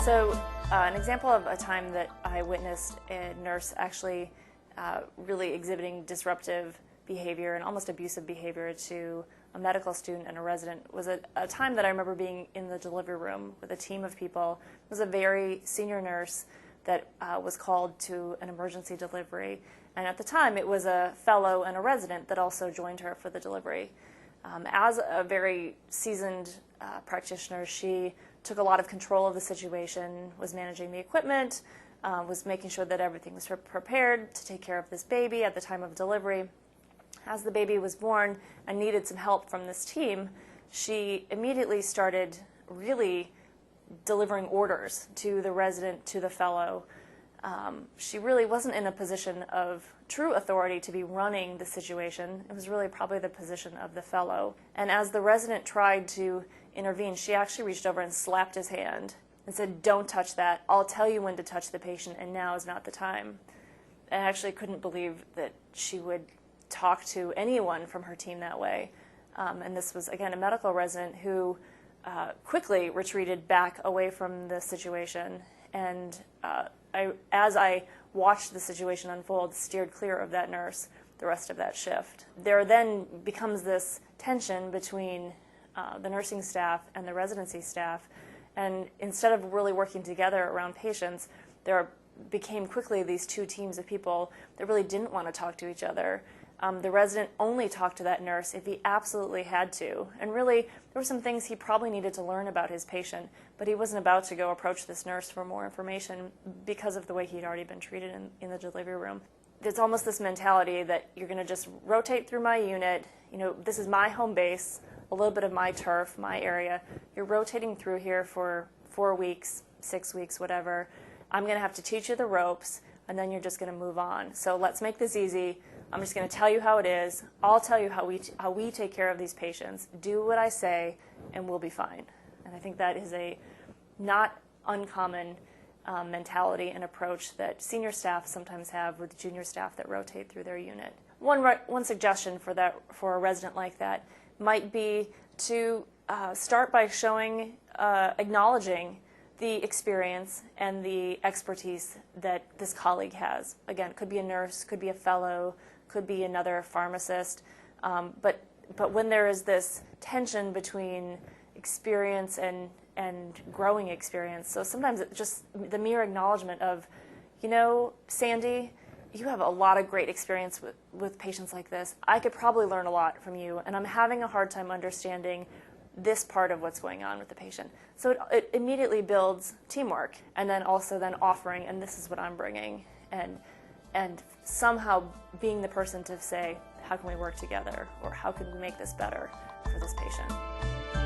So an example of a time that I witnessed a nurse actually really exhibiting disruptive behavior and almost abusive behavior to a medical student and a resident was a time that I remember being in the delivery room with a team of people. It was a very senior nurse that was called to an emergency delivery. And at the time, it was a fellow and a resident that also joined her for the delivery. As a very seasoned practitioner, she took a lot of control of the situation, was managing the equipment, was making sure that everything was prepared to take care of this baby at the time of delivery. As the baby was born and needed some help from this team, she immediately started really delivering orders to the resident, to the fellow. She really wasn't in a position of true authority to be running the situation. It was really probably the position of the fellow. And as the resident tried to intervene, she actually reached over and slapped his hand and said, "Don't touch that. I'll tell you when to touch the patient, and now is not the time." I actually couldn't believe that she would talk to anyone from her team that way. And this was, again, a medical resident who quickly retreated back away from the situation. And as I watched the situation unfold, steered clear of that nurse the rest of that shift. There then becomes this tension between the nursing staff and the residency staff. And instead of really working together around patients, there became quickly these two teams of people that really didn't want to talk to each other. The resident only talked to that nurse if he absolutely had to. And really, there were some things he probably needed to learn about his patient, but he wasn't about to go approach this nurse for more information because of the way he'd already been treated in the delivery room. There's almost this mentality that you're going to just rotate through my unit. You know, this is my home base, a little bit of my turf, my area. You're rotating through here for 4 weeks, 6 weeks, whatever. I'm going to have to teach you the ropes, and then you're just going to move on. So let's make this easy. I'm just going to tell you how it is. I'll tell you how we take care of these patients. Do what I say, and we'll be fine. And I think that is a not uncommon mentality and approach that senior staff sometimes have with junior staff that rotate through their unit. One suggestion for a resident like that might be to start by acknowledging the experience and the expertise that this colleague has. Again, it could be a nurse, could be a fellow, could be another pharmacist, but when there is this tension between experience and growing experience, so sometimes it's just the mere acknowledgement of, you know, Sandy, you have a lot of great experience with patients like this. I could probably learn a lot from you, and I'm having a hard time understanding this part of what's going on with the patient. So it immediately builds teamwork, and then also offering, and this is what I'm bringing, and somehow being the person to say, how can we work together, or how can we make this better for this patient?